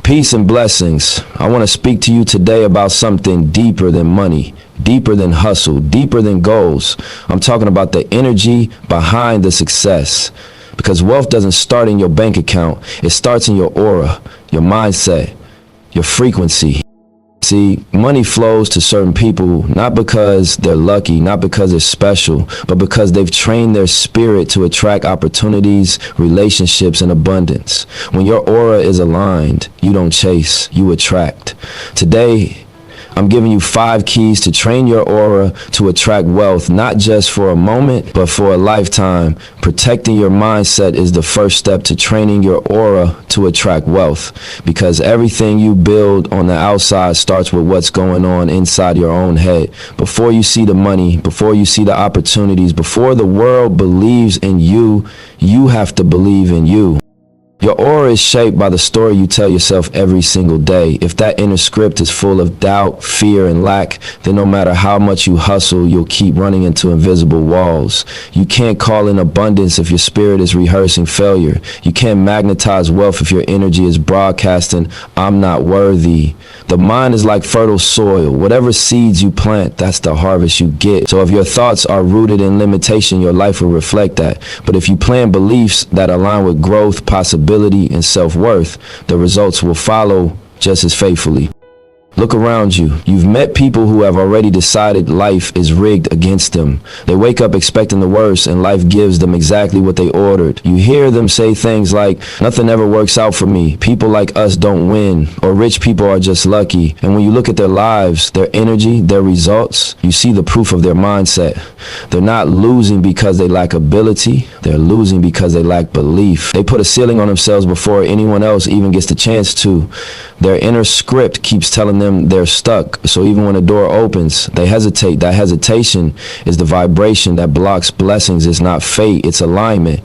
Peace and blessings. I want to speak to you today about something deeper than money, deeper than hustle, deeper than goals. I'm talking about the energy behind the success. Because wealth doesn't start in your bank account. It starts in your aura, your mindset, your frequency. See, money flows to certain people not because they're lucky, not because they're special, but because they've trained their spirit to attract opportunities, relationships, and abundance. When your aura is aligned, you don't chase, you attract. Today, I'm giving you 5 keys to train your aura to attract wealth, not just for a moment, but for a lifetime. Protecting your mindset is the first step to training your aura to attract wealth, because everything you build on the outside starts with what's going on inside your own head. Before you see the money, before you see the opportunities, before the world believes in you, you have to believe in you. Your aura is shaped by the story you tell yourself every single day. If that inner script is full of doubt, fear, and lack, then no matter how much you hustle, you'll keep running into invisible walls. You can't call in abundance if your spirit is rehearsing failure. You can't magnetize wealth if your energy is broadcasting, "I'm not worthy." The mind is like fertile soil. Whatever seeds you plant, that's the harvest you get. So if your thoughts are rooted in limitation, your life will reflect that. But if you plant beliefs that align with growth, possibility, and self-worth, the results will follow just as faithfully. Look around you. You've met people who have already decided life is rigged against them. They wake up expecting the worst, and life gives them exactly what they ordered. You hear them say things like, "Nothing ever works out for me. People like us don't win," or "Rich people are just lucky." And when you look at their lives, their energy, their results, you see the proof of their mindset. They're not losing because they lack ability. They're losing because they lack belief. They put a ceiling on themselves before anyone else even gets the chance to. Their inner script keeps telling them they're stuck. So even when a door opens, they hesitate. That hesitation is the vibration that blocks blessings. It's not fate, it's alignment.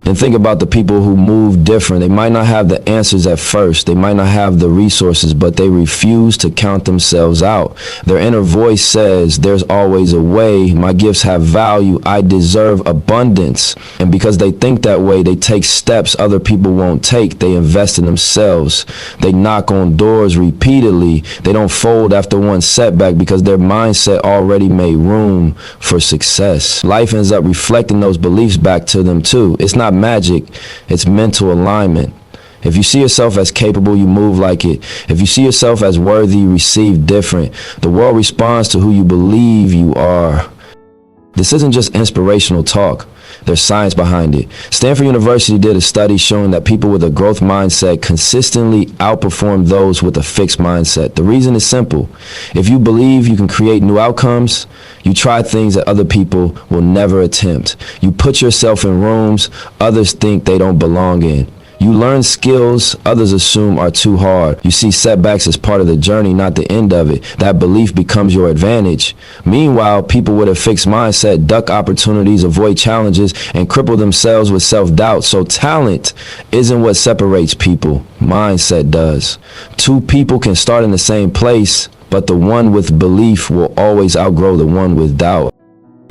And think about the people who move different. They might not have the answers at first. They might not have the resources, but they refuse to count themselves out. Their inner voice says, "There's always a way. My gifts have value. I deserve abundance." And because they think that way, they take steps other people won't take. They invest in themselves. They knock on doors repeatedly. They don't fold after one setback because their mindset already made room for success. Life ends up reflecting those beliefs back to them too. It's not magic, it's mental alignment. If you see yourself as capable, you move like it. If you see yourself as worthy, you receive different. The world responds to who you believe you are. This isn't just inspirational talk. There's science behind it. Stanford University did a study showing that people with a growth mindset consistently outperform those with a fixed mindset. The reason is simple. If you believe you can create new outcomes, you try things that other people will never attempt. You put yourself in rooms others think they don't belong in. You learn skills others assume are too hard. You see setbacks as part of the journey, not the end of it. That belief becomes your advantage. Meanwhile, people with a fixed mindset duck opportunities, avoid challenges, and cripple themselves with self-doubt. So talent isn't what separates people. Mindset does. 2 people can start in the same place, but the one with belief will always outgrow the one with doubt.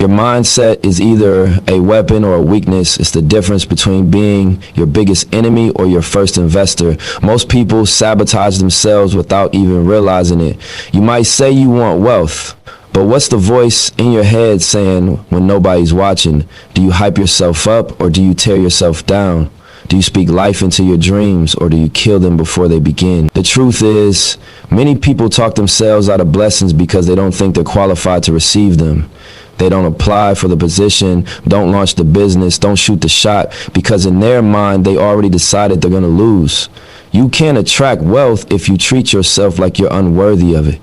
Your mindset is either a weapon or a weakness. It's the difference between being your biggest enemy or your first investor. Most people sabotage themselves without even realizing it. You might say you want wealth, but what's the voice in your head saying when nobody's watching? Do you hype yourself up or do you tear yourself down? Do you speak life into your dreams or do you kill them before they begin? The truth is, many people talk themselves out of blessings because they don't think they're qualified to receive them. They don't apply for the position, don't launch the business, don't shoot the shot, because in their mind, they already decided they're going to lose. You can't attract wealth if you treat yourself like you're unworthy of it.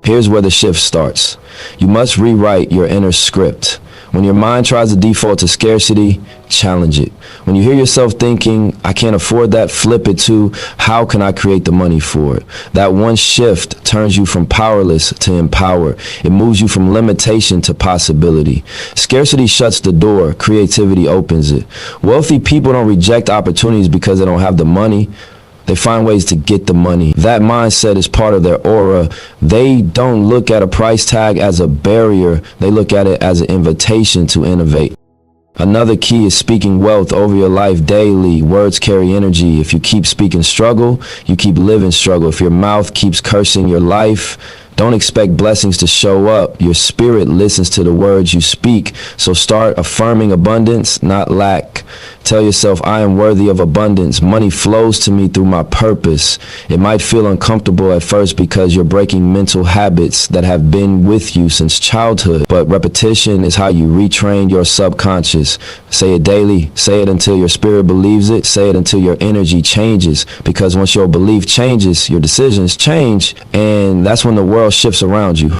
Here's where the shift starts. You must rewrite your inner script. When your mind tries to default to scarcity, challenge it. When you hear yourself thinking, "I can't afford that," flip it to, "How can I create the money for it?" That one shift turns you from powerless to empowered. It moves you from limitation to possibility. Scarcity shuts the door, creativity opens it. Wealthy people don't reject opportunities because they don't have the money. They find ways to get the money. That mindset is part of their aura. They don't look at a price tag as a barrier. They look at it as an invitation to innovate. Another key is speaking wealth over your life daily. Words carry energy. If you keep speaking struggle, you keep living struggle. If your mouth keeps cursing your life, don't expect blessings to show up. Your spirit listens to the words you speak. So start affirming abundance, not lack. Tell yourself, I am worthy of abundance. Money flows to me through my purpose. It might feel uncomfortable at first because you're breaking mental habits that have been with you since childhood. But repetition is how you retrain your subconscious. Say it daily. Say it until your spirit believes it. Say it until your energy changes. Because once your belief changes, your decisions change. And that's when the world shifts around you.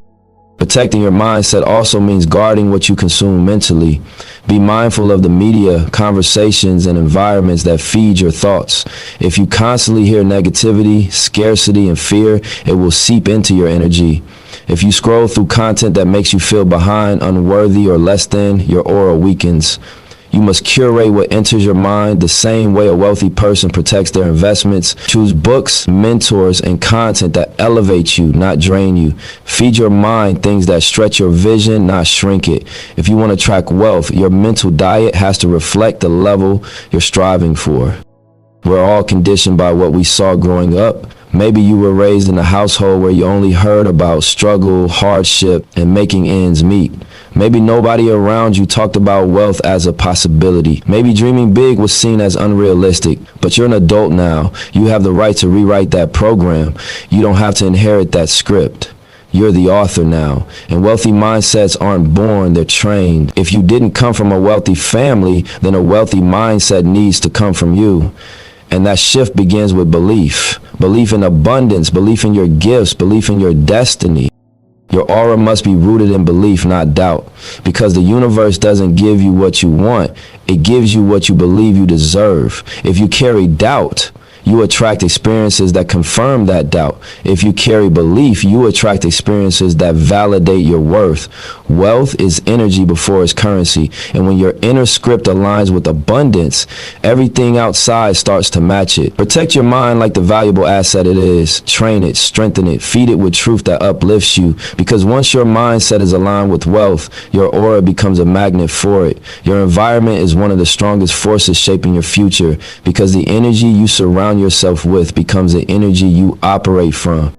Protecting your mindset also means guarding what you consume mentally. Be mindful of the media, conversations, and environments that feed your thoughts. If you constantly hear negativity, scarcity, and fear, it will seep into your energy. If you scroll through content that makes you feel behind, unworthy, or less than, your aura weakens. You must curate what enters your mind the same way a wealthy person protects their investments. Choose books, mentors, and content that elevate you, not drain you. Feed your mind things that stretch your vision, not shrink it. If you want to track wealth, your mental diet has to reflect the level you're striving for. We're all conditioned by what we saw growing up. Maybe you were raised in a household where you only heard about struggle, hardship, and making ends meet. Maybe nobody around you talked about wealth as a possibility. Maybe dreaming big was seen as unrealistic. But you're an adult now. You have the right to rewrite that program. You don't have to inherit that script. You're the author now. And wealthy mindsets aren't born, they're trained. If you didn't come from a wealthy family, then a wealthy mindset needs to come from you. And that shift begins with belief. Belief in abundance, belief in your gifts, belief in your destiny. Your aura must be rooted in belief, not doubt. Because the universe doesn't give you what you want. It gives you what you believe you deserve. If you carry doubt, you attract experiences that confirm that doubt. If you carry belief, you attract experiences that validate your worth. Wealth is energy before it's currency. And when your inner script aligns with abundance, everything outside starts to match it. Protect your mind like the valuable asset it is. Train it, strengthen it, feed it with truth that uplifts you. Because once your mindset is aligned with wealth, your aura becomes a magnet for it. Your environment is one of the strongest forces shaping your future, because the energy you surround yourself with becomes the energy you operate from.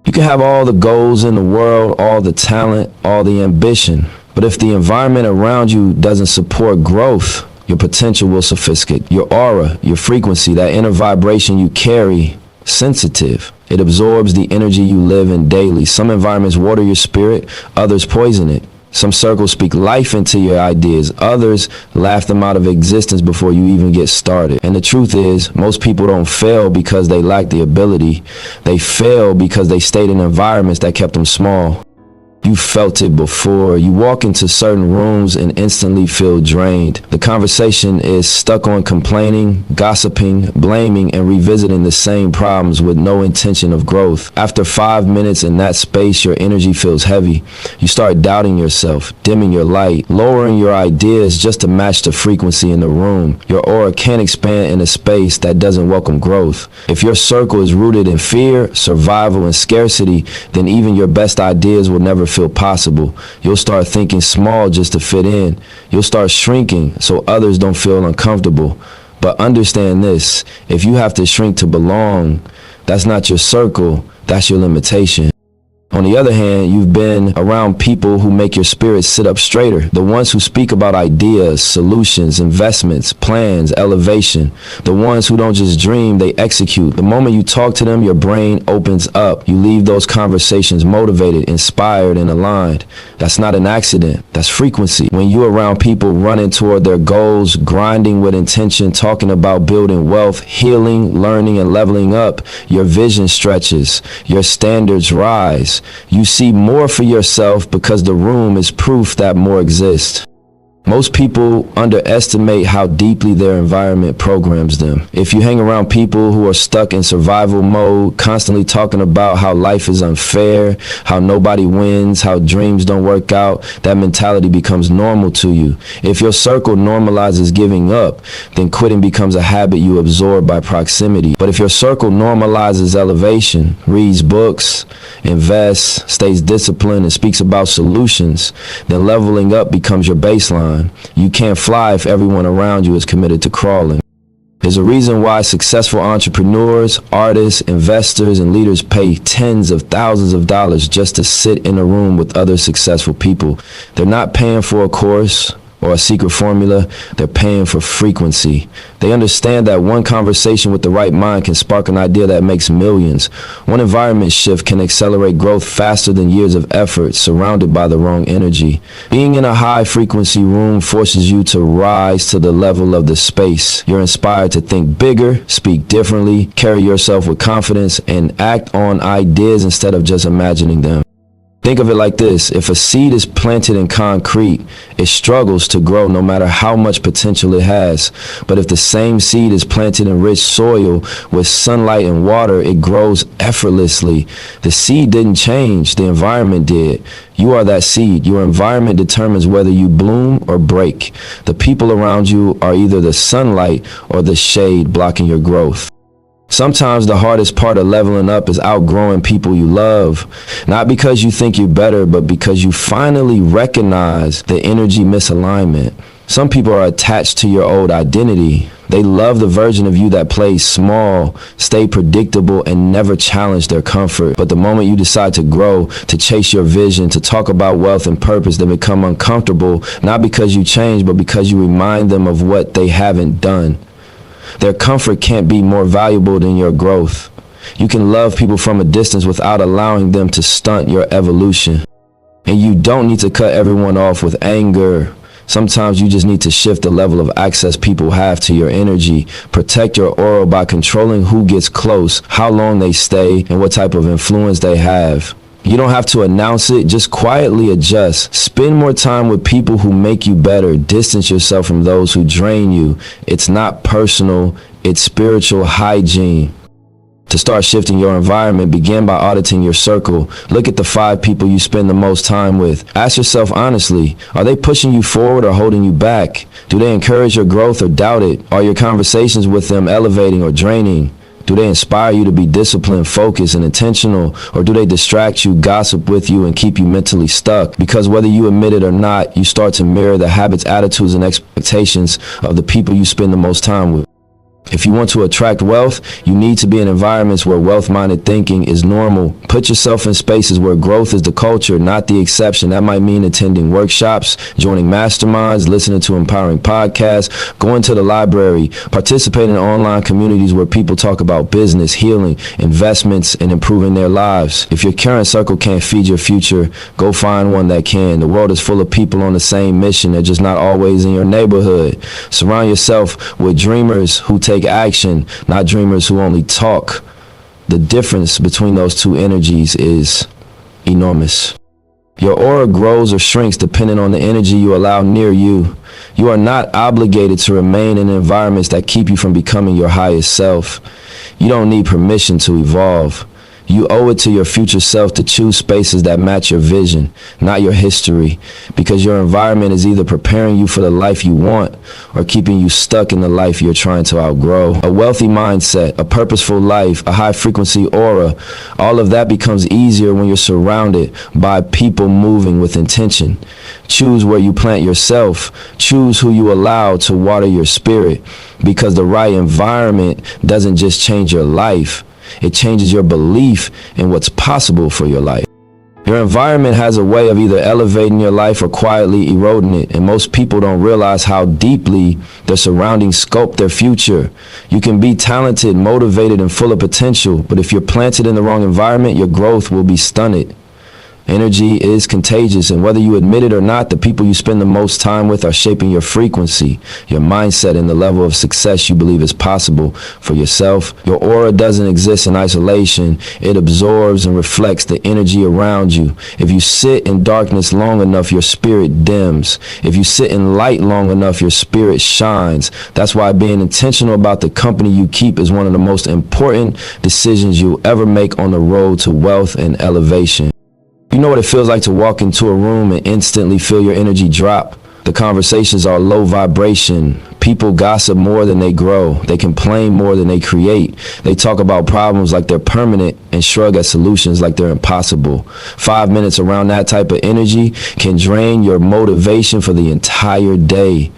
You can have all the goals in the world, all the talent, all the ambition, but if the environment around you doesn't support growth, your potential will suffocate. Your aura, your frequency, that inner vibration you carry, sensitive. It absorbs the energy you live in daily. Some environments water your spirit, others poison it. Some circles speak life into your ideas. Others laugh them out of existence before you even get started. And the truth is, most people don't fail because they lack the ability. They fail because they stayed in environments that kept them small. You felt it before. You walk into certain rooms and instantly feel drained. The conversation is stuck on complaining, gossiping, blaming, and revisiting the same problems with no intention of growth. After 5 minutes in that space, your energy feels heavy. You start doubting yourself, dimming your light, lowering your ideas just to match the frequency in the room. Your aura can't expand in a space that doesn't welcome growth. If your circle is rooted in fear, survival, and scarcity, then even your best ideas will never feel possible. You'll start thinking small just to fit in. You'll start shrinking so others don't feel uncomfortable. But understand this, if you have to shrink to belong, that's not your circle, that's your limitation. On the other hand, you've been around people who make your spirit sit up straighter. The ones who speak about ideas, solutions, investments, plans, elevation. The ones who don't just dream, they execute. The moment you talk to them, your brain opens up. You leave those conversations motivated, inspired, and aligned. That's not an accident. That's frequency. When you're around people running toward their goals, grinding with intention, talking about building wealth, healing, learning, and leveling up, your vision stretches. Your standards rise. You see more for yourself because the room is proof that more exists. Most people underestimate how deeply their environment programs them. If you hang around people who are stuck in survival mode, constantly talking about how life is unfair, how nobody wins, how dreams don't work out, that mentality becomes normal to you. If your circle normalizes giving up, then quitting becomes a habit you absorb by proximity. But if your circle normalizes elevation, reads books, invests, stays disciplined, and speaks about solutions, then leveling up becomes your baseline. climb. You can't fly if everyone around you is committed to crawling. There's a reason why successful entrepreneurs, artists, investors, and leaders pay tens of thousands of dollars just to sit in a room with other successful people. They're not paying for a course or a secret formula. They're paying for frequency. They understand that one conversation with the right mind can spark an idea that makes millions. One environment shift can accelerate growth faster than years of effort surrounded by the wrong energy. Being in a high frequency room forces you to rise to the level of the space. You're inspired to think bigger, speak differently, carry yourself with confidence, and act on ideas instead of just imagining them. Think of it like this. If a seed is planted in concrete, it struggles to grow no matter how much potential it has. But if the same seed is planted in rich soil with sunlight and water, it grows effortlessly. The seed didn't change, the environment did. You are that seed. Your environment determines whether you bloom or break. The people around you are either the sunlight or the shade blocking your growth. Sometimes the hardest part of leveling up is outgrowing people you love. Not because you think you're better, but because you finally recognize the energy misalignment. Some people are attached to your old identity. They love the version of you that plays small, stay predictable, and never challenge their comfort. But the moment you decide to grow, to chase your vision, to talk about wealth and purpose, they become uncomfortable, not because you change, but because you remind them of what they haven't done. Their comfort can't be more valuable than your growth. You can love people from a distance without allowing them to stunt your evolution. And you don't need to cut everyone off with anger. Sometimes you just need to shift the level of access people have to your energy. Protect your aura by controlling who gets close, how long they stay, and what type of influence they have. You don't have to announce it, just quietly adjust. Spend more time with people who make you better. Distance yourself from those who drain you. It's not personal, it's spiritual hygiene. To start shifting your environment, begin by auditing your circle. Look at the 5 people you spend the most time with. Ask yourself honestly, are they pushing you forward or holding you back? Do they encourage your growth or doubt it? Are your conversations with them elevating or draining? Do they inspire you to be disciplined, focused, and intentional? Or do they distract you, gossip with you, and keep you mentally stuck? Because whether you admit it or not, you start to mirror the habits, attitudes, and expectations of the people you spend the most time with. If you want to attract wealth, you need to be in environments where wealth-minded thinking is normal. Put yourself in spaces where growth is the culture, not the exception. That might mean attending workshops, joining masterminds, listening to empowering podcasts, going to the library, participating in online communities where people talk about business, healing, investments, and improving their lives. If your current circle can't feed your future, go find one that can. The world is full of people on the same mission. They're just not always in your neighborhood. Surround yourself with dreamers who take action, not dreamers who only talk. The difference between those two energies is enormous. Your aura grows or shrinks depending on the energy you allow near you. You are not obligated to remain in environments that keep you from becoming your highest self. You don't need permission to evolve. You owe it to your future self to choose spaces that match your vision, not your history, because your environment is either preparing you for the life you want or keeping you stuck in the life you're trying to outgrow. A wealthy mindset, a purposeful life, a high frequency aura, all of that becomes easier when you're surrounded by people moving with intention. Choose where you plant yourself. Choose who you allow to water your spirit, because the right environment doesn't just change your life. It changes your belief in what's possible for your life. Your environment has a way of either elevating your life or quietly eroding it, and most people don't realize how deeply their surroundings sculpt their future. You can be talented, motivated, and full of potential, but if you're planted in the wrong environment, your growth will be stunted. Energy is contagious, and whether you admit it or not, the people you spend the most time with are shaping your frequency, your mindset, and the level of success you believe is possible for yourself. Your aura doesn't exist in isolation. It absorbs and reflects the energy around you. If you sit in darkness long enough, your spirit dims. If you sit in light long enough, your spirit shines. That's why being intentional about the company you keep is one of the most important decisions you'll ever make on the road to wealth and elevation. You know what it feels like to walk into a room and instantly feel your energy drop? The conversations are low vibration, People gossip more than they grow. They complain more than they create. They talk about problems like they're permanent and shrug at solutions like they're impossible. 5 minutes around that type of energy can drain your motivation for the entire day.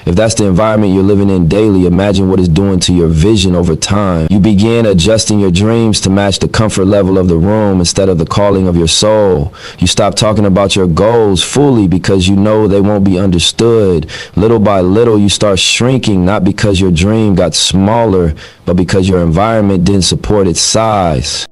If that's the environment you're living in daily, imagine what it's doing to your vision over time. You begin adjusting your dreams to match the comfort level of the room instead of the calling of your soul. You stop talking about your goals fully because you know they won't be understood. Little by little, you start shrinking, not because your dream got smaller, but because your environment didn't support its size.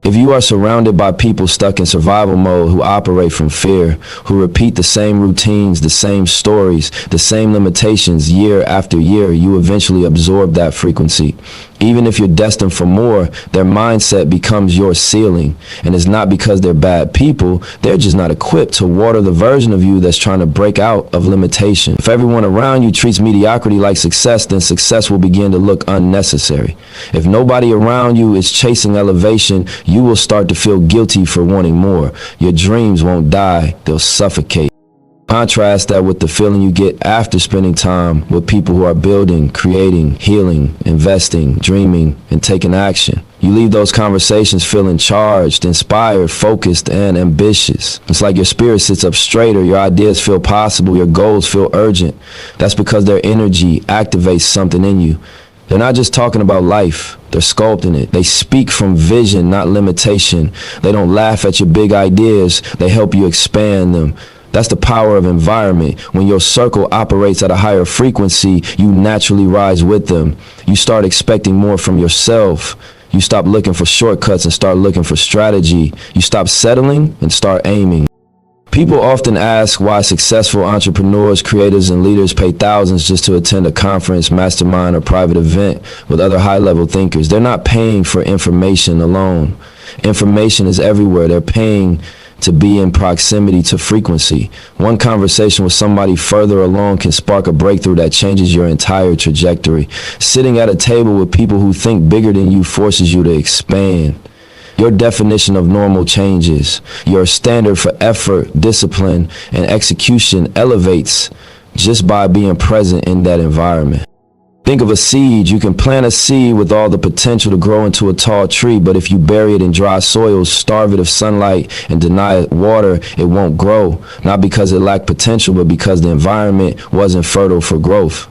If you are surrounded by people stuck in survival mode who operate from fear, who repeat the same routines, the same stories, the same limitations year after year, you eventually absorb that frequency. Even if you're destined for more, their mindset becomes your ceiling. And it's not because they're bad people, they're just not equipped to water the version of you that's trying to break out of limitation. If everyone around you treats mediocrity like success, then success will begin to look unnecessary. If nobody around you is chasing elevation, you will start to feel guilty for wanting more. Your dreams won't die, they'll suffocate. Contrast that with the feeling you get after spending time with people who are building, creating, healing, investing, dreaming, and taking action. You leave those conversations feeling charged, inspired, focused, and ambitious. It's like your spirit sits up straighter, your ideas feel possible, your goals feel urgent. That's because their energy activates something in you. They're not just talking about life, they're sculpting it. They speak from vision, not limitation. They don't laugh at your big ideas, they help you expand them. That's the power of environment. When your circle operates at a higher frequency, you naturally rise with them. You start expecting more from yourself. You stop looking for shortcuts and start looking for strategy. You stop settling and start aiming. People often ask why successful entrepreneurs, creators, and leaders pay thousands just to attend a conference, mastermind, or private event with other high-level thinkers. They're not paying for information alone. Information is everywhere. They're paying to be in proximity to frequency. One conversation with somebody further along can spark a breakthrough that changes your entire trajectory. Sitting at a table with people who think bigger than you forces you to expand. Your definition of normal changes. Your standard for effort, discipline, and execution elevates just by being present in that environment. Think of a seed. You can plant a seed with all the potential to grow into a tall tree, but if you bury it in dry soil, starve it of sunlight, and deny it water, it won't grow. Not because it lacked potential, but because the environment wasn't fertile for growth.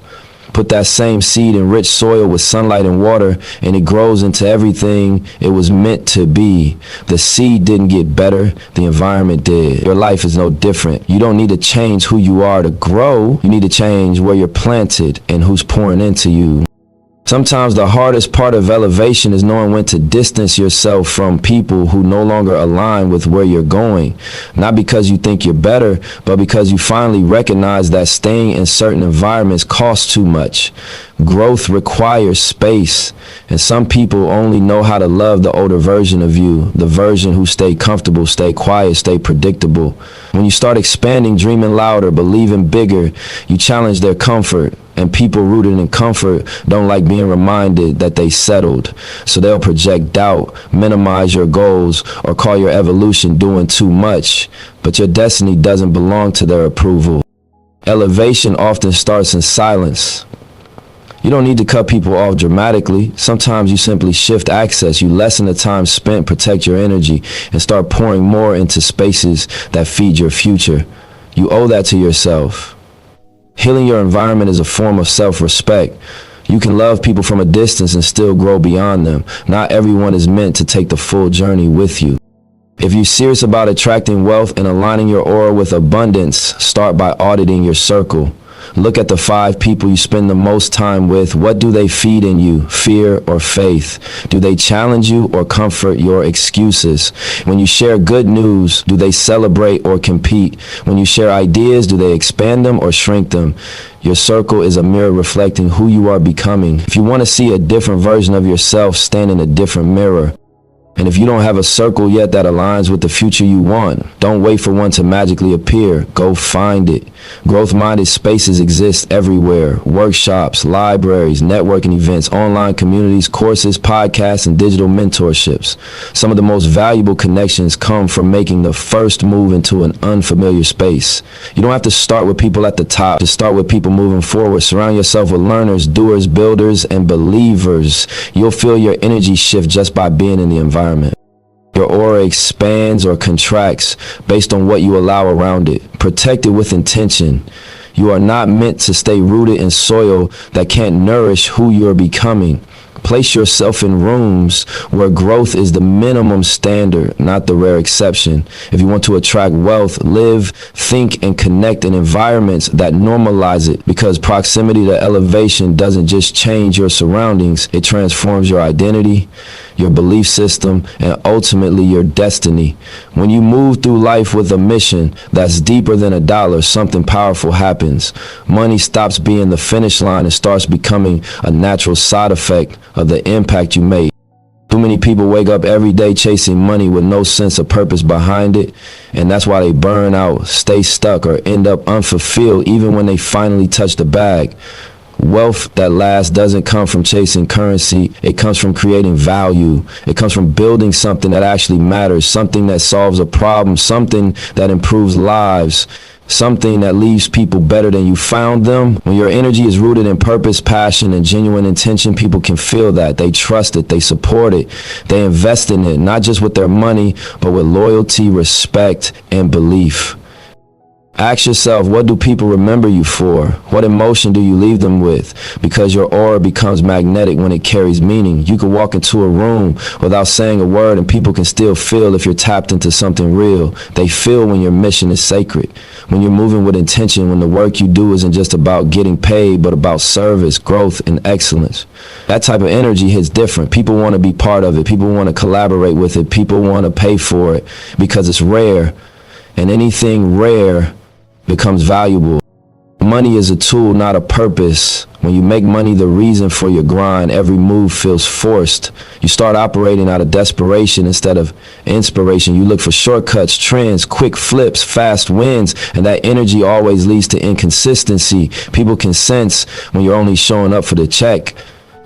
Put that same seed in rich soil with sunlight and water, and it grows into everything it was meant to be. The seed didn't get better, the environment did. Your life is no different. You don't need to change who you are to grow. You need to change where you're planted and who's pouring into you. Sometimes the hardest part of elevation is knowing when to distance yourself from people who no longer align with where you're going. Not because you think you're better, but because you finally recognize that staying in certain environments costs too much. Growth requires space, and some people only know how to love the older version of you, the version who stayed comfortable, stayed quiet, stayed predictable. When you start expanding, dreaming louder, believing bigger, you challenge their comfort. And people rooted in comfort don't like being reminded that they settled. So they'll project doubt, minimize your goals, or call your evolution doing too much. But your destiny doesn't belong to their approval. Elevation often starts in silence. You don't need to cut people off dramatically. Sometimes you simply shift access. You lessen the time spent, protect your energy, and start pouring more into spaces that feed your future. You owe that to yourself. Healing your environment is a form of self-respect. You can love people from a distance and still grow beyond them. Not everyone is meant to take the full journey with you. If you're serious about attracting wealth and aligning your aura with abundance, start by auditing your circle. Look at the 5 people you spend the most time with. What do they feed in you, fear or faith? Do they challenge you or comfort your excuses? When you share good news, do they celebrate or compete? When you share ideas, do they expand them or shrink them? Your circle is a mirror reflecting who you are becoming. If you want to see a different version of yourself, stand in a different mirror. And if you don't have a circle yet that aligns with the future you want, don't wait for one to magically appear. Go find it. Growth-minded spaces exist everywhere. Workshops, libraries, networking events, online communities, courses, podcasts, and digital mentorships. Some of the most valuable connections come from making the first move into an unfamiliar space. You don't have to start with people at the top. Just start with people moving forward. Surround yourself with learners, doers, builders, and believers. You'll feel your energy shift just by being in the environment. Your aura expands or contracts based on what you allow around it. Protect it with intention. You are not meant to stay rooted in soil that can't nourish who you're becoming. Place yourself in rooms where growth is the minimum standard, not the rare exception. If you want to attract wealth, live, think, and connect in environments that normalize it, because proximity to elevation doesn't just change your surroundings, it transforms your identity, your belief system, and ultimately your destiny. When you move through life with a mission that's deeper than a dollar, something powerful happens. Money stops being the finish line and starts becoming a natural side effect of the impact you made. Too many people wake up every day chasing money with no sense of purpose behind it, and that's why they burn out, stay stuck, or end up unfulfilled even when they finally touch the bag. Wealth that lasts doesn't come from chasing currency. It comes from creating value. It comes from building something that actually matters, something that solves a problem, something that improves lives, something that leaves people better than you found them. When your energy is rooted in purpose, passion, and genuine intention, people can feel that. They trust it. They support it. They invest in it, not just with their money, but with loyalty, respect, and belief. Ask yourself, what do people remember you for? What emotion do you leave them with? Because your aura becomes magnetic when it carries meaning. You can walk into a room without saying a word and people can still feel if you're tapped into something real. They feel when your mission is sacred, when you're moving with intention, when the work you do isn't just about getting paid, but about service, growth, and excellence. That type of energy hits different. People want to be part of it. People want to collaborate with it. People want to pay for it because it's rare, and anything rare becomes valuable. Money is a tool, not a purpose. When you make money the reason for your grind, every move feels forced. You start operating out of desperation instead of inspiration. You look for shortcuts, trends, quick flips, fast wins, and that energy always leads to inconsistency. People can sense when you're only showing up for the check.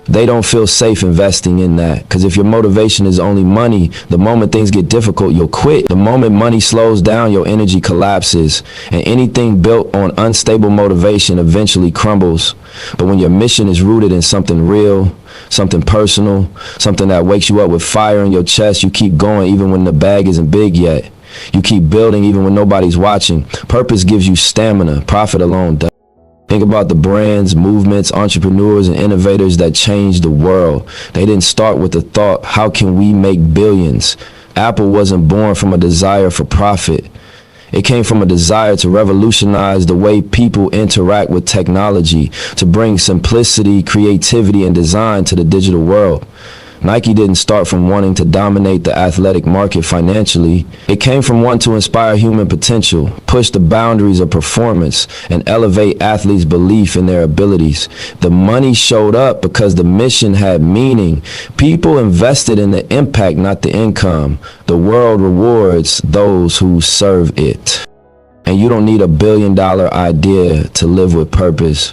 They don't feel safe investing in that, because if your motivation is only money, the moment things get difficult, you'll quit. The moment money slows down, your energy collapses, and anything built on unstable motivation eventually crumbles. But when your mission is rooted in something real, something personal, something that wakes you up with fire in your chest, you keep going even when the bag isn't big yet. You keep building even when nobody's watching. Purpose gives you stamina. Profit alone does. Think about the brands, movements, entrepreneurs, and innovators that changed the world. They didn't start with the thought, how can we make billions? Apple wasn't born from a desire for profit. It came from a desire to revolutionize the way people interact with technology, to bring simplicity, creativity, and design to the digital world. Nike didn't start from wanting to dominate the athletic market financially. It came from wanting to inspire human potential, push the boundaries of performance, and elevate athletes' belief in their abilities. The money showed up because the mission had meaning. People invested in the impact, not the income. The world rewards those who serve it. And you don't need $1 billion idea to live with purpose.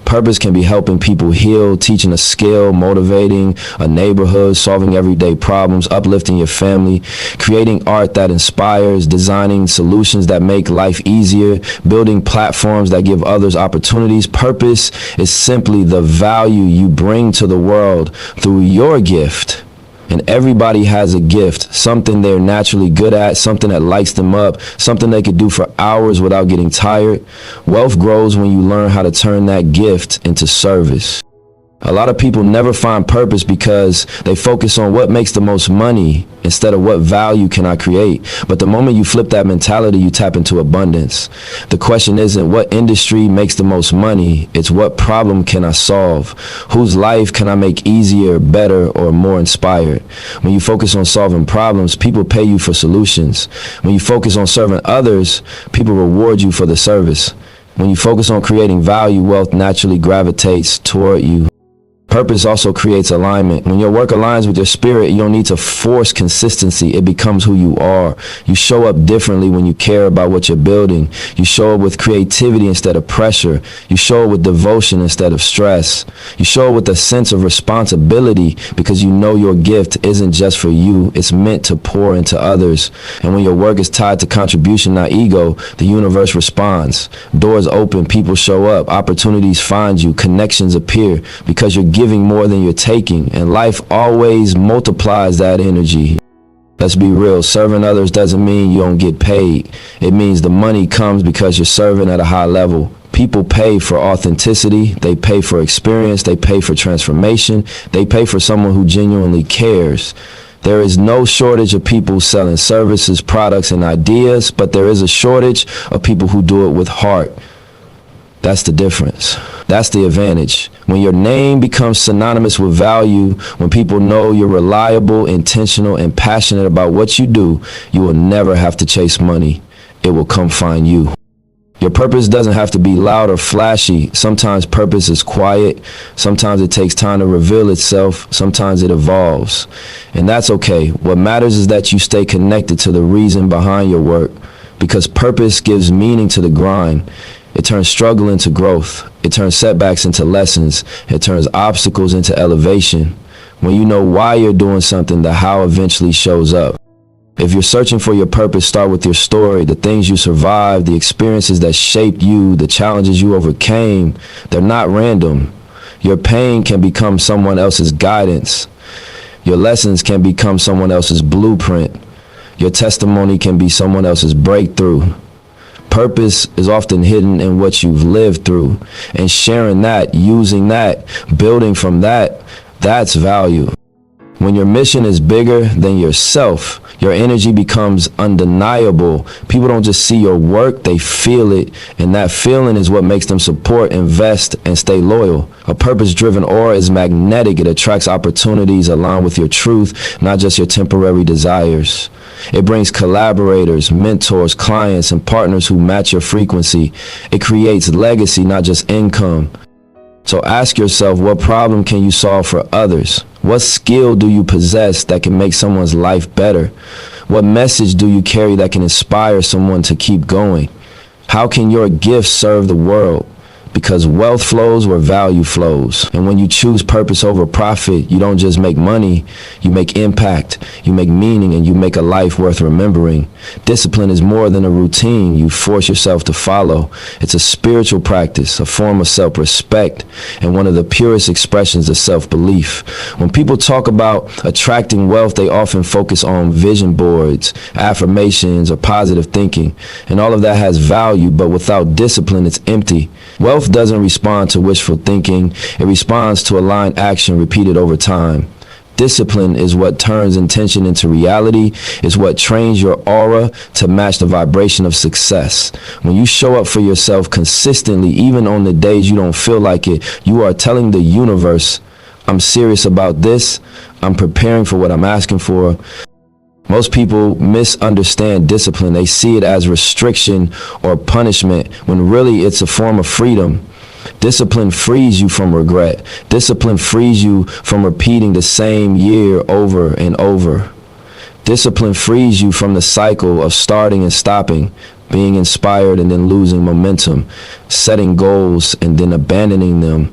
Purpose can be helping people heal, teaching a skill, motivating a neighborhood, solving everyday problems, uplifting your family, creating art that inspires, designing solutions that make life easier, building platforms that give others opportunities. Purpose is simply the value you bring to the world through your gift. And everybody has a gift, something they're naturally good at, something that lights them up, something they could do for hours without getting tired. Wealth grows when you learn how to turn that gift into service. A lot of people never find purpose because they focus on what makes the most money instead of what value can I create. But the moment you flip that mentality, you tap into abundance. The question isn't what industry makes the most money, it's what problem can I solve? Whose life can I make easier, better, or more inspired? When you focus on solving problems, people pay you for solutions. When you focus on serving others, people reward you for the service. When you focus on creating value, wealth naturally gravitates toward you. Purpose also creates alignment. When your work aligns with your spirit, you don't need to force consistency. It becomes who you are. You show up differently when you care about what you're building. You show up with creativity instead of pressure. You show up with devotion instead of stress. You show up with a sense of responsibility because you know your gift isn't just for you. It's meant to pour into others. And when your work is tied to contribution, not ego, the universe responds. Doors open, people show up, opportunities find you, connections appear because you're giving more than you're taking, and life always multiplies that energy. Let's be real, serving others doesn't mean you don't get paid. It means the money comes because you're serving at a high level. People pay for authenticity, they pay for experience, they pay for transformation, they pay for someone who genuinely cares. There is no shortage of people selling services, products, and ideas, but there is a shortage of people who do it with heart. That's the difference. That's the advantage. When your name becomes synonymous with value, when people know you're reliable, intentional, and passionate about what you do, you will never have to chase money. It will come find you. Your purpose doesn't have to be loud or flashy. Sometimes purpose is quiet. Sometimes it takes time to reveal itself. Sometimes it evolves. And that's okay. What matters is that you stay connected to the reason behind your work, because purpose gives meaning to the grind. It turns struggle into growth. It turns setbacks into lessons. It turns obstacles into elevation. When you know why you're doing something, the how eventually shows up. If you're searching for your purpose, start with your story, the things you survived, the experiences that shaped you, the challenges you overcame. They're not random. Your pain can become someone else's guidance. Your lessons can become someone else's blueprint. Your testimony can be someone else's breakthrough. Purpose is often hidden in what you've lived through, and sharing that, using that, building from that, that's value. When your mission is bigger than yourself, your energy becomes undeniable. People don't just see your work, they feel it, and that feeling is what makes them support, invest, and stay loyal. A purpose-driven aura is magnetic. It attracts opportunities aligned with your truth, not just your temporary desires. It brings collaborators, mentors, clients, and partners who match your frequency. It creates legacy, not just income. So ask yourself, what problem can you solve for others? What skill do you possess that can make someone's life better? What message do you carry that can inspire someone to keep going? How can your gift serve the world? Because wealth flows where value flows. And when you choose purpose over profit, you don't just make money, you make impact, you make meaning, and you make a life worth remembering. Discipline is more than a routine you force yourself to follow. It's a spiritual practice, a form of self-respect, and one of the purest expressions of self-belief. When people talk about attracting wealth, they often focus on vision boards, affirmations, or positive thinking. And all of that has value, but without discipline, it's empty. Wealth doesn't respond to wishful thinking. It responds to aligned action repeated over time. Discipline is what turns intention into reality. It's what trains your aura to match the vibration of success. When you show up for yourself consistently, even on the days you don't feel like it, you are telling the universe, I'm serious about this. I'm preparing for what I'm asking for. Most people misunderstand discipline. They see it as restriction or punishment, when really it's a form of freedom. Discipline frees you from regret. Discipline frees you from repeating the same year over and over. Discipline frees you from the cycle of starting and stopping, being inspired and then losing momentum, setting goals and then abandoning them.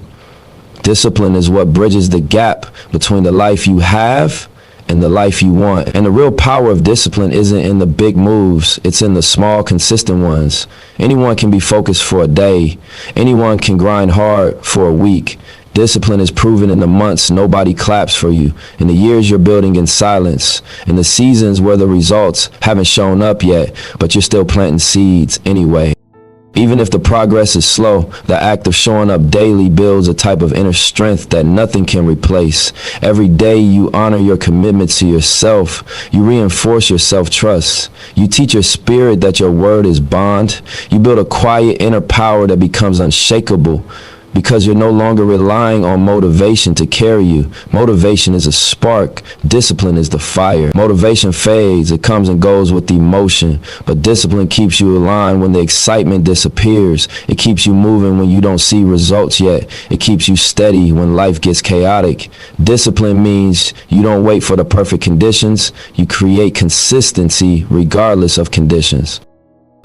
Discipline is what bridges the gap between the life you have and the life you want. And the real power of discipline isn't in the big moves. It's in the small, consistent ones. Anyone can be focused for a day. Anyone can grind hard for a week. Discipline is proven in the months nobody claps for you, in the years you're building in silence, in the seasons where the results haven't shown up yet, but you're still planting seeds anyway. Even if the progress is slow, the act of showing up daily builds a type of inner strength that nothing can replace. Every day you honor your commitment to yourself. You reinforce your self-trust. You teach your spirit that your word is bond. You build a quiet inner power that becomes unshakable. because you're no longer relying on motivation to carry you. Motivation is a spark. Discipline is the fire. Motivation fades. It comes and goes with the emotion. But discipline keeps you aligned when the excitement disappears. It keeps you moving when you don't see results yet. It keeps you steady when life gets chaotic. Discipline means you don't wait for the perfect conditions. You create consistency regardless of conditions.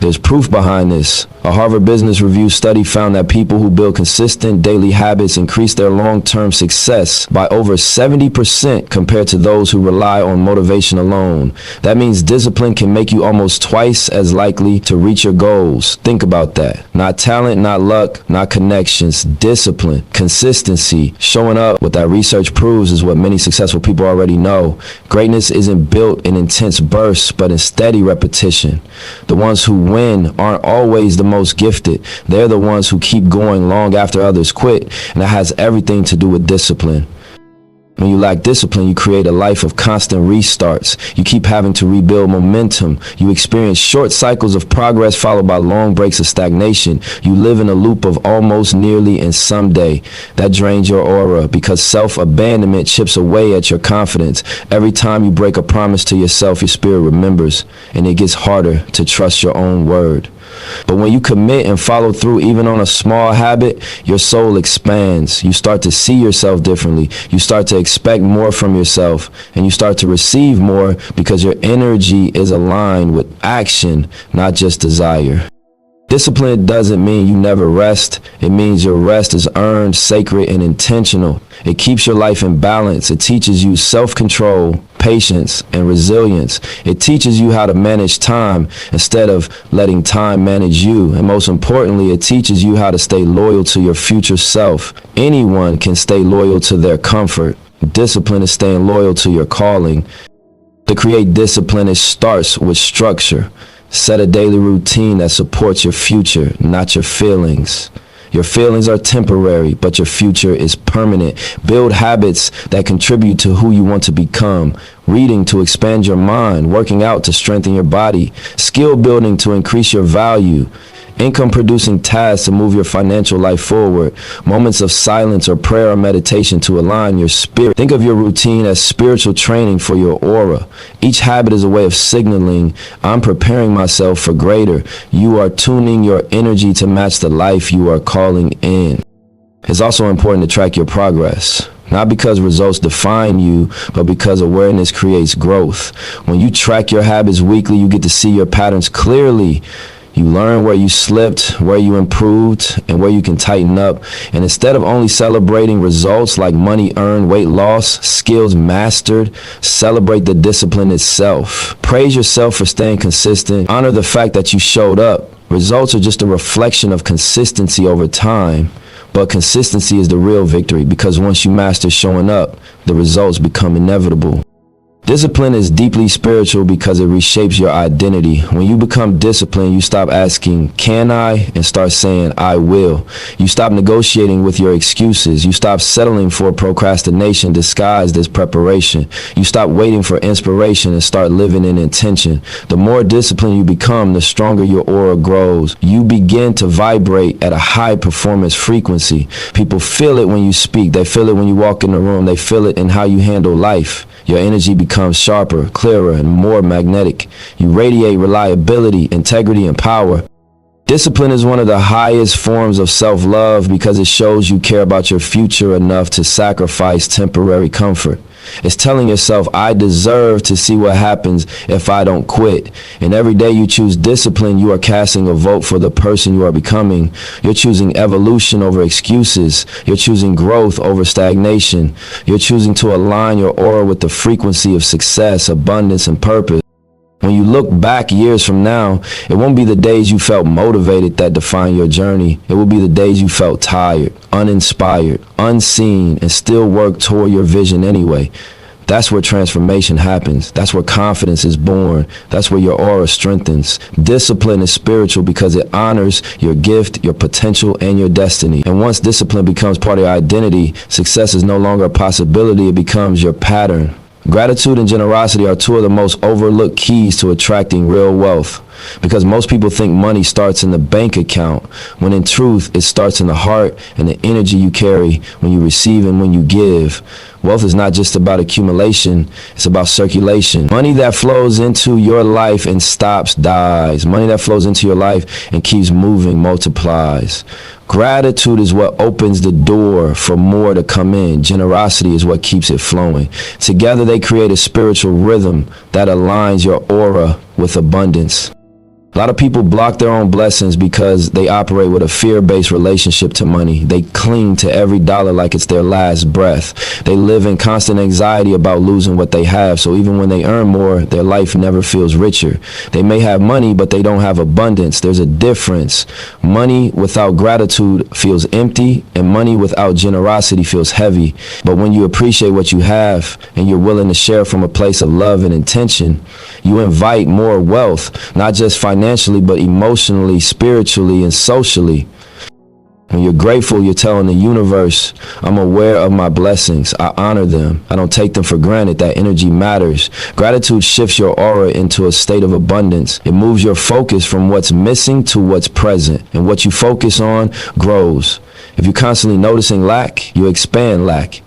There's proof behind this. A Harvard Business Review study found that people who build consistent daily habits increase their long-term success by over 70% compared to those who rely on motivation alone. That means discipline can make you almost twice as likely to reach your goals. Think about that. Not talent, not luck, not connections. Discipline, consistency, showing up. What that research proves is what many successful people already know. Greatness isn't built in intense bursts, but in steady repetition. The ones who win aren't always the most gifted. They're the ones who keep going long after others quit, and that has everything to do with discipline. When you lack discipline, you create a life of constant restarts. You keep having to rebuild momentum. You experience short cycles of progress followed by long breaks of stagnation. You live in a loop of almost, nearly, and someday. That drains your aura because self-abandonment chips away at your confidence. Every time you break a promise to yourself, your spirit remembers, and it gets harder to trust your own word. But when you commit and follow through even on a small habit, your soul expands. You start to see yourself differently. You start to expect more from yourself, and you start to receive more because your energy is aligned with action, not just desire. Discipline doesn't mean you never rest. It means your rest is earned, sacred, and intentional. It keeps your life in balance. It teaches you self-control, patience, and resilience. It teaches you how to manage time instead of letting time manage you. And most importantly, it teaches you how to stay loyal to your future self. Anyone can stay loyal to their comfort. Discipline is staying loyal to your calling. To create discipline, it starts with structure. Set a daily routine that supports your future, not your feelings. Your feelings are temporary, but your future is permanent. Build habits that contribute to who you want to become. Reading to expand your mind, working out to strengthen your body, skill building to increase your value, income producing tasks to move your financial life forward, moments of silence or prayer or meditation to align your spirit. Think of your routine as spiritual training for your aura. Each habit is a way of signaling, I'm preparing myself for greater. You are tuning your energy to match the life you are calling in. It's also important to track your progress. Not because results define you, but because awareness creates growth. When you track your habits weekly, you get to see your patterns clearly. You learn where you slipped, where you improved, and where you can tighten up. And instead of only celebrating results like money earned, weight loss, skills mastered, celebrate the discipline itself. Praise yourself for staying consistent. Honor the fact that you showed up. Results are just a reflection of consistency over time. But consistency is the real victory because once you master showing up, the results become inevitable. Discipline is deeply spiritual because it reshapes your identity. When you become disciplined, you stop asking, can I? And start saying, I will. You stop negotiating with your excuses. You stop settling for procrastination disguised as preparation. You stop waiting for inspiration and start living in intention. The more disciplined you become, the stronger your aura grows. You begin to vibrate at a high performance frequency. People feel it when you speak. They feel it when you walk in the room. They feel it in how you handle life. Your energy becomes sharper, clearer, and more magnetic. You radiate reliability, integrity, and power. Discipline is one of the highest forms of self-love because it shows you care about your future enough to sacrifice temporary comfort. It's telling yourself, I deserve to see what happens if I don't quit. And every day you choose discipline, you are casting a vote for the person you are becoming. You're choosing evolution over excuses. You're choosing growth over stagnation. You're choosing to align your aura with the frequency of success, abundance, and purpose. When you look back years from now, it won't be the days you felt motivated that define your journey. It will be the days you felt tired, uninspired, unseen, and still work toward your vision anyway. That's where transformation happens. That's where confidence is born. That's where your aura strengthens. Discipline is spiritual because it honors your gift, your potential, and your destiny. And once discipline becomes part of your identity, success is no longer a possibility. It becomes your pattern. Gratitude and generosity are two of the most overlooked keys to attracting real wealth. Because most people think money starts in the bank account, when in truth, it starts in the heart and the energy you carry when you receive and when you give. Wealth is not just about accumulation, it's about circulation. Money that flows into your life and stops dies. Money that flows into your life and keeps moving multiplies. Gratitude is what opens the door for more to come in. Generosity is what keeps it flowing. Together they create a spiritual rhythm that aligns your aura with abundance. A lot of people block their own blessings because they operate with a fear-based relationship to money. They cling to every dollar like it's their last breath. They live in constant anxiety about losing what they have, so even when they earn more, their life never feels richer. They may have money, but they don't have abundance. There's a difference. Money without gratitude feels empty, and money without generosity feels heavy. But when you appreciate what you have, and you're willing to share from a place of love and intention, you invite more wealth, not just financially, but emotionally, spiritually, and socially. When you're grateful, you're telling the universe, I'm aware of my blessings. I honor them. I don't take them for granted. That energy matters. Gratitude shifts your aura into a state of abundance. It moves your focus from what's missing to what's present. And what you focus on grows. If you're constantly noticing lack, you expand lack.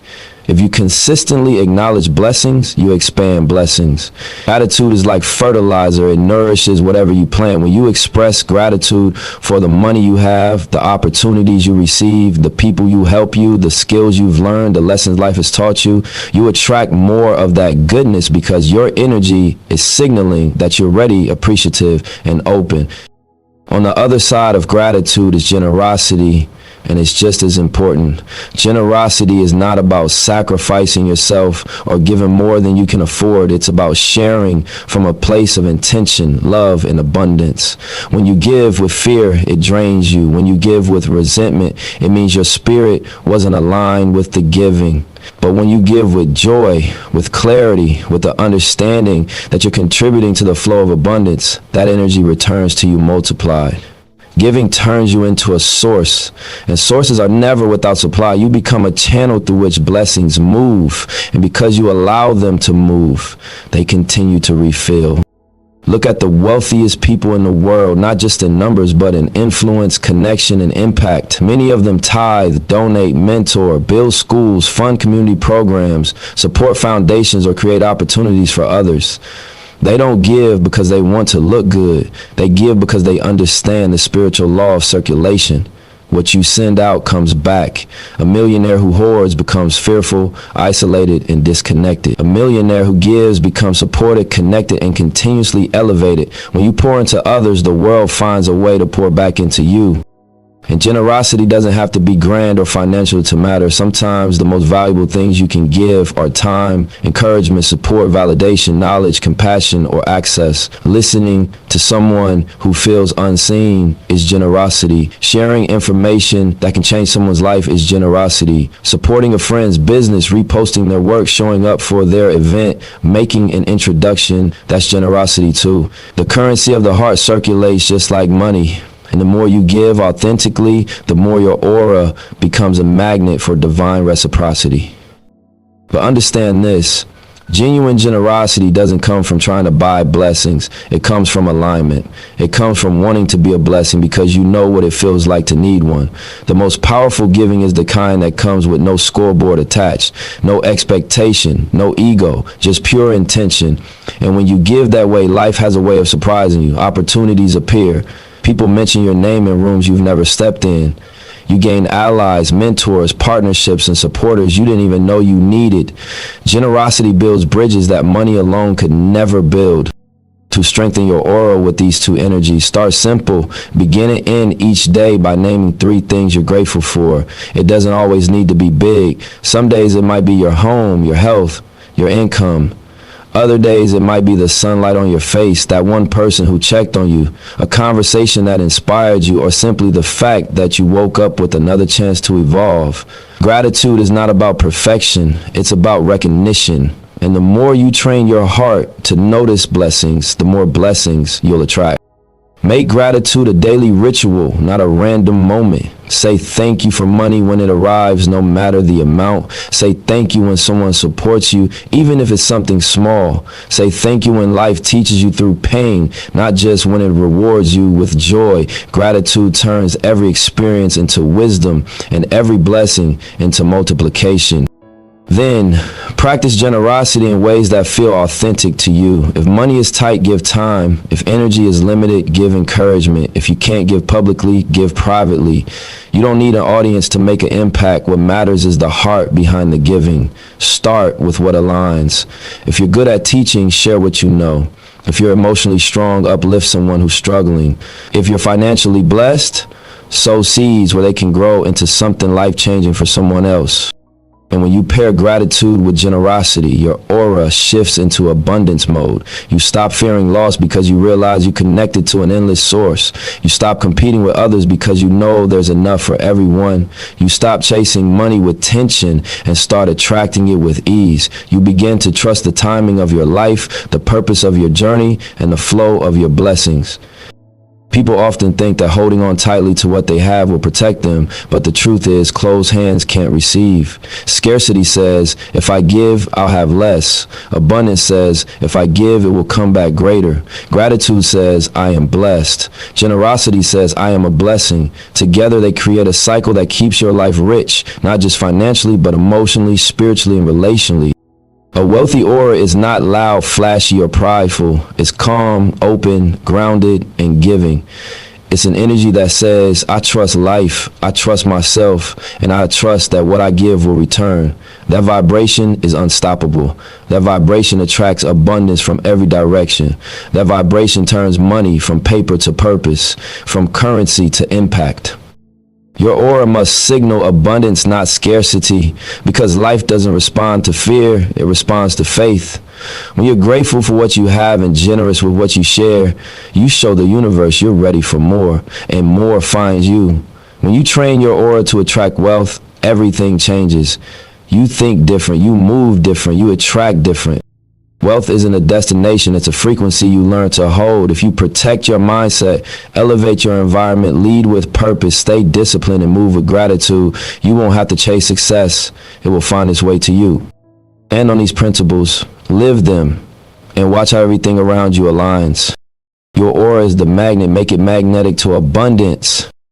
If you consistently acknowledge blessings, you expand blessings. Gratitude is like fertilizer. It nourishes whatever you plant. When you express gratitude for the money you have, the opportunities you receive, the people you help you, the skills you've learned, the lessons life has taught you, you attract more of that goodness because your energy is signaling that you're ready, appreciative, and open. On the other side of gratitude is generosity. And it's just as important. Generosity is not about sacrificing yourself or giving more than you can afford. It's about sharing from a place of intention, love, and abundance. When you give with fear, it drains you. When you give with resentment, it means your spirit wasn't aligned with the giving. But when you give with joy, with clarity, with the understanding that you're contributing to the flow of abundance, that energy returns to you multiplied. Giving turns you into a source, and sources are never without supply. You become a channel through which blessings move, and because you allow them to move, they continue to refill. Look at the wealthiest people in the world, not just in numbers, but in influence, connection, and impact. Many of them tithe, donate, mentor, build schools, fund community programs, support foundations, or create opportunities for others. They don't give because they want to look good. They give because they understand the spiritual law of circulation. What you send out comes back. A millionaire who hoards becomes fearful, isolated, and disconnected. A millionaire who gives becomes supported, connected, and continuously elevated. When you pour into others, the world finds a way to pour back into you. And generosity doesn't have to be grand or financial to matter. Sometimes the most valuable things you can give are time, encouragement, support, validation, knowledge, compassion, or access. Listening to someone who feels unseen is generosity. Sharing information that can change someone's life is generosity. Supporting a friend's business, reposting their work, showing up for their event, making an introduction, that's generosity too. The currency of the heart circulates just like money. And the more you give authentically, the more your aura becomes a magnet for divine reciprocity. But understand this, genuine generosity doesn't come from trying to buy blessings. It comes from alignment. It comes from wanting to be a blessing because you know what it feels like to need one. The most powerful giving is the kind that comes with no scoreboard attached, no expectation, no ego, just pure intention. And when you give that way, life has a way of surprising you. Opportunities appear. People mention your name in rooms you've never stepped in. You gain allies, mentors, partnerships, and supporters you didn't even know you needed. Generosity builds bridges that money alone could never build. To strengthen your aura with these two energies, start simple. Begin and end each day by naming 3 things you're grateful for. It doesn't always need to be big. Some days it might be your home, your health, your income. Other days it might be the sunlight on your face, that one person who checked on you, a conversation that inspired you, or simply the fact that you woke up with another chance to evolve. Gratitude is not about perfection, it's about recognition. And the more you train your heart to notice blessings, the more blessings you'll attract. Make gratitude a daily ritual, not a random moment. Say thank you for money when it arrives, no matter the amount. Say thank you when someone supports you, even if it's something small. Say thank you when life teaches you through pain, not just when it rewards you with joy. Gratitude turns every experience into wisdom and every blessing into multiplication. Then, practice generosity in ways that feel authentic to you. If money is tight, give time. If energy is limited, give encouragement. If you can't give publicly, give privately. You don't need an audience to make an impact. What matters is the heart behind the giving. Start with what aligns. If you're good at teaching, share what you know. If you're emotionally strong, uplift someone who's struggling. If you're financially blessed, sow seeds where they can grow into something life-changing for someone else. And when you pair gratitude with generosity, your aura shifts into abundance mode. You stop fearing loss because you realize you connected to an endless source. You stop competing with others because you know there's enough for everyone. You stop chasing money with tension and start attracting it with ease. You begin to trust the timing of your life, the purpose of your journey, and the flow of your blessings. People often think that holding on tightly to what they have will protect them, but the truth is closed hands can't receive. Scarcity says, if I give, I'll have less. Abundance says, if I give, it will come back greater. Gratitude says, I am blessed. Generosity says, I am a blessing. Together they create a cycle that keeps your life rich, not just financially, but emotionally, spiritually, and relationally. A wealthy aura is not loud, flashy, or prideful. It's calm, open, grounded, and giving. It's an energy that says, I trust life, I trust myself, and I trust that what I give will return. That vibration is unstoppable. That vibration attracts abundance from every direction. That vibration turns money from paper to purpose, from currency to impact. Your aura must signal abundance, not scarcity, because life doesn't respond to fear, it responds to faith. When you're grateful for what you have and generous with what you share, you show the universe you're ready for more, and more finds you. When you train your aura to attract wealth, everything changes. You think different, you move different, you attract different. Wealth isn't a destination, it's a frequency you learn to hold. If you protect your mindset, elevate your environment, lead with purpose, stay disciplined, and move with gratitude, you won't have to chase success. It will find its way to you. And on these principles, live them, and watch how everything around you aligns. Your aura is the magnet. Make it magnetic to abundance.